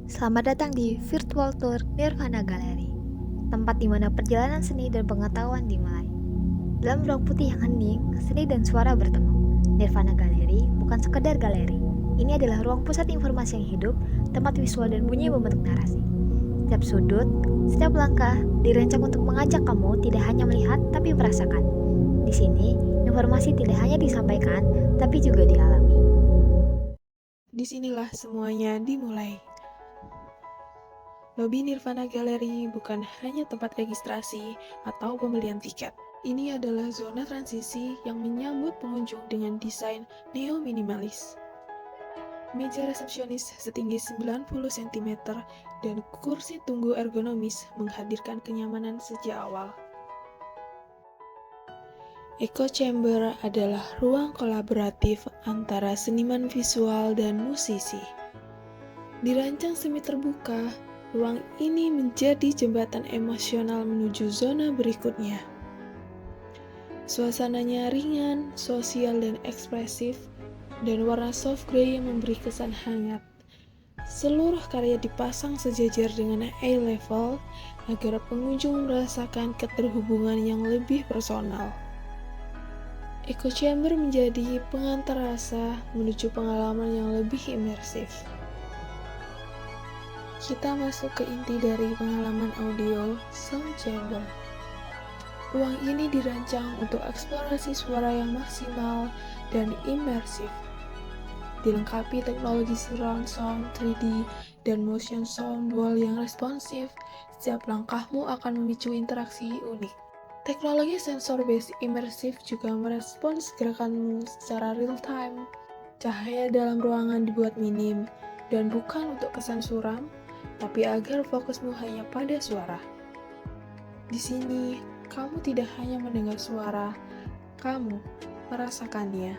Selamat datang di Virtual Tour Nirvana Gallery, tempat di mana perjalanan seni dan pengetahuan dimulai. Dalam ruang putih yang hening, seni dan suara bertemu. Nirvana Gallery bukan sekedar galeri. Ini adalah ruang pusat informasi yang hidup, tempat visual dan bunyi membentuk narasi. Setiap sudut, setiap langkah dirancang untuk mengajak kamu tidak hanya melihat tapi merasakan. Di sini, informasi tidak hanya disampaikan tapi juga dialami. Disinilah semuanya dimulai. Lobi Nirvana Gallery bukan hanya tempat registrasi atau pembelian tiket. Ini adalah zona transisi yang menyambut pengunjung dengan desain neo-minimalis. Meja resepsionis setinggi 90 cm dan kursi tunggu ergonomis menghadirkan kenyamanan sejak awal. Echo Chamber adalah ruang kolaboratif antara seniman visual dan musisi. Dirancang semi terbuka, ruang ini menjadi jembatan emosional menuju zona berikutnya. Suasananya ringan, sosial, dan ekspresif, dan warna soft grey yang memberi kesan hangat. Seluruh karya dipasang sejajar dengan eye level agar pengunjung merasakan keterhubungan yang lebih personal. Echo Chamber menjadi pengantar rasa menuju pengalaman yang lebih imersif. Kita masuk ke inti dari pengalaman audio Sound Chamber. Ruang ini dirancang untuk eksplorasi suara yang maksimal dan imersif. Dilengkapi teknologi surround sound 3D dan motion sound wall yang responsif, setiap langkahmu akan memicu interaksi unik. Teknologi sensor-based imersif juga merespons gerakanmu secara real-time. Cahaya dalam ruangan dibuat minim, dan bukan untuk kesan suram, tapi agar fokusmu hanya pada suara. Di sini, kamu tidak hanya mendengar suara, kamu merasakannya.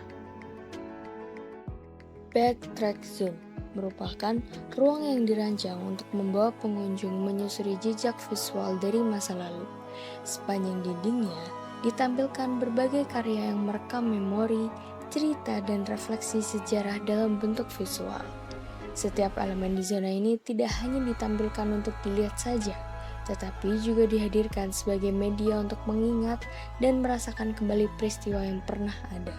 Backtrack Zone merupakan ruang yang dirancang untuk membawa pengunjung menyusuri jejak visual dari masa lalu. Sepanjang dindingnya ditampilkan berbagai karya yang merekam memori, cerita, dan refleksi sejarah dalam bentuk visual. Setiap elemen di zona ini tidak hanya ditampilkan untuk dilihat saja, tetapi juga dihadirkan sebagai media untuk mengingat dan merasakan kembali peristiwa yang pernah ada.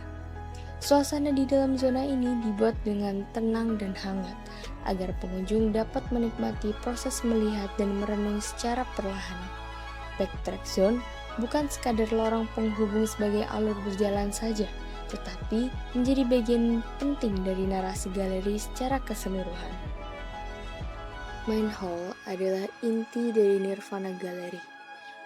Suasana di dalam zona ini dibuat dengan tenang dan hangat, agar pengunjung dapat menikmati proses melihat dan merenung secara perlahan. Backtrack Zone bukan sekadar lorong penghubung sebagai alur berjalan saja, tetapi menjadi bagian penting dari narasi galeri secara keseluruhan. Main Hall adalah inti dari Nirvana Gallery,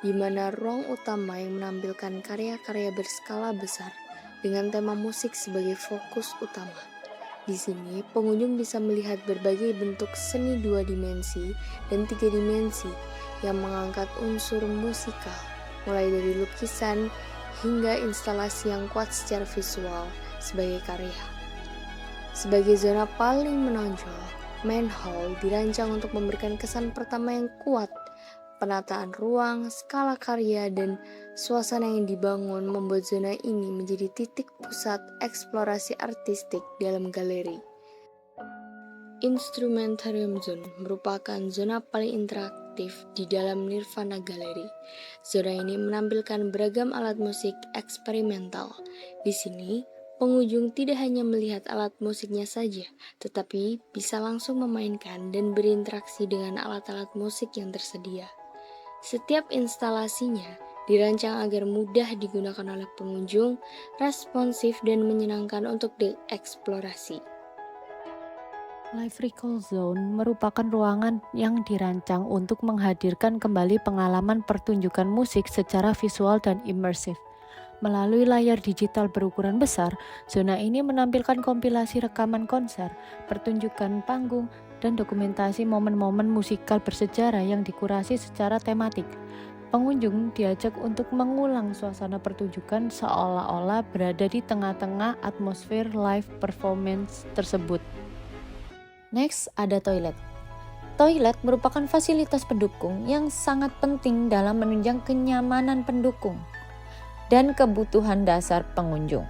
di mana ruang utama yang menampilkan karya-karya berskala besar dengan tema musik sebagai fokus utama. Di sini, pengunjung bisa melihat berbagai bentuk seni 2 dimensi dan 3 dimensi yang mengangkat unsur musikal, mulai dari lukisan hingga instalasi yang kuat secara visual sebagai karya. Sebagai zona paling menonjol, Main Hall dirancang untuk memberikan kesan pertama yang kuat. Penataan ruang, skala karya, dan suasana yang dibangun membuat zona ini menjadi titik pusat eksplorasi artistik dalam galeri. Instrumentarium Zone merupakan zona paling interaktif di dalam Nirvana Gallery. Zona ini menampilkan beragam alat musik eksperimental. Di sini, pengunjung tidak hanya melihat alat musiknya saja, tetapi bisa langsung memainkan dan berinteraksi dengan alat-alat musik yang tersedia. Setiap instalasinya dirancang agar mudah digunakan oleh pengunjung, responsif dan menyenangkan untuk dieksplorasi. Live Recall Zone merupakan ruangan yang dirancang untuk menghadirkan kembali pengalaman pertunjukan musik secara visual dan imersif. Melalui layar digital berukuran besar, zona ini menampilkan kompilasi rekaman konser, pertunjukan panggung, dan dokumentasi momen-momen musikal bersejarah yang dikurasi secara tematik. Pengunjung diajak untuk mengulang suasana pertunjukan seolah-olah berada di tengah-tengah atmosfer live performance tersebut. Next, ada toilet. Toilet merupakan fasilitas pendukung yang sangat penting dalam menunjang kenyamanan pendukung dan kebutuhan dasar pengunjung.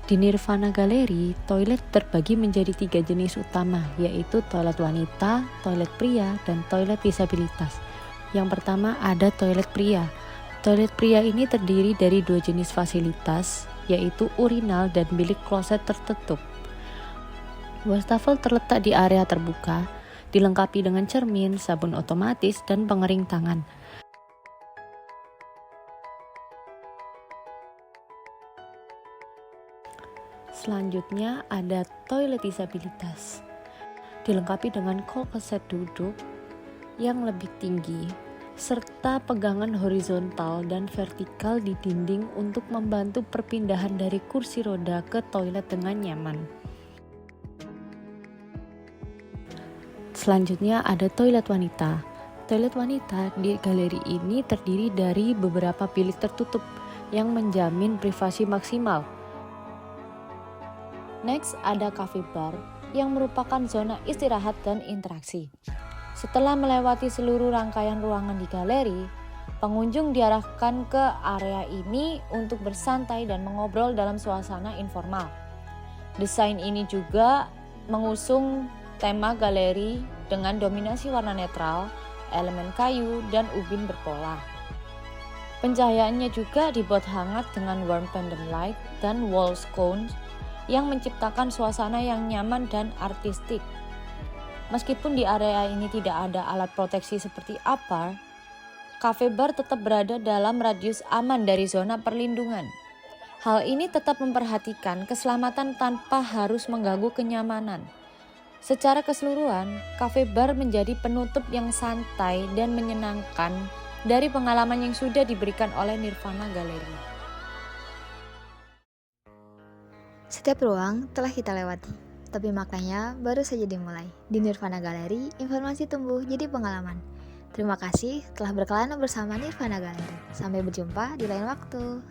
Di Nirvana Gallery, toilet terbagi menjadi 3 jenis utama, yaitu toilet wanita, toilet pria, dan toilet disabilitas. Yang pertama ada toilet pria. Toilet pria ini terdiri dari 2 jenis fasilitas, yaitu urinal dan bilik kloset tertutup. Wastafel terletak di area terbuka, dilengkapi dengan cermin, sabun otomatis, dan pengering tangan. Selanjutnya ada toilet disabilitas, dilengkapi dengan kloset duduk yang lebih tinggi, serta pegangan horizontal dan vertikal di dinding untuk membantu perpindahan dari kursi roda ke toilet dengan nyaman. Selanjutnya ada toilet wanita. Toilet wanita di galeri ini terdiri dari beberapa bilik tertutup yang menjamin privasi maksimal. Next ada cafe bar yang merupakan zona istirahat dan interaksi. Setelah melewati seluruh rangkaian ruangan di galeri, pengunjung diarahkan ke area ini untuk bersantai dan mengobrol dalam suasana informal. Desain ini juga mengusung tema galeri dengan dominasi warna netral, elemen kayu, dan ubin berpola. Pencahayaannya juga dibuat hangat dengan warm pendant light dan wall sconce yang menciptakan suasana yang nyaman dan artistik. Meskipun di area ini tidak ada alat proteksi seperti APAR, cafe bar tetap berada dalam radius aman dari zona perlindungan. Hal ini tetap memperhatikan keselamatan tanpa harus mengganggu kenyamanan. Secara keseluruhan, cafe bar menjadi penutup yang santai dan menyenangkan dari pengalaman yang sudah diberikan oleh Nirvana Gallery. Setiap ruang telah kita lewati, tapi maknanya baru saja dimulai. Di Nirvana Gallery, informasi tumbuh jadi pengalaman. Terima kasih telah berkelana bersama Nirvana Gallery. Sampai berjumpa di lain waktu.